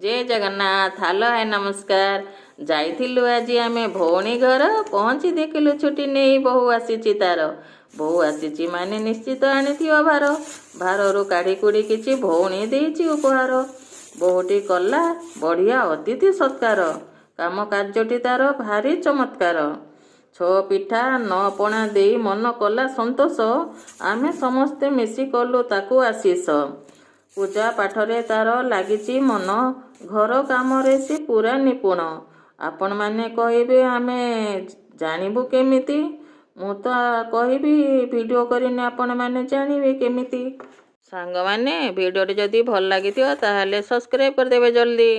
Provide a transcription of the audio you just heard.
जय जगन्नाथ। हेलो है नमस्कार। जाइथिलु आज आमे भौणी घर पहुँची देखिलु छुट्टी नहीं बहु आसीची तार बहु आसीची माने निश्चित आनीथिव भार भारु काढ़ी कुड़ी किछि भौणी देइछि उपहार बहुटी कला बढ़िया अतिथि सत्कार काम कार्यटी तार भारी चमत्कार छो पिठा न पणा देई मन कला संतोष आमे समस्ते मिसी कलु ताकू आशीष पूजा पाठरे तार लागिची मन घर काम सी पूरा निपुण आपण माने कहिबे आमे जानिबु केमिति मु तो कहिबी वीडियो करिने आपण माने जानिबे केमिति। सांग माने वीडियो जदि भल लागिथियो ताहाले सब्सक्राइब कर देबे जल्दी।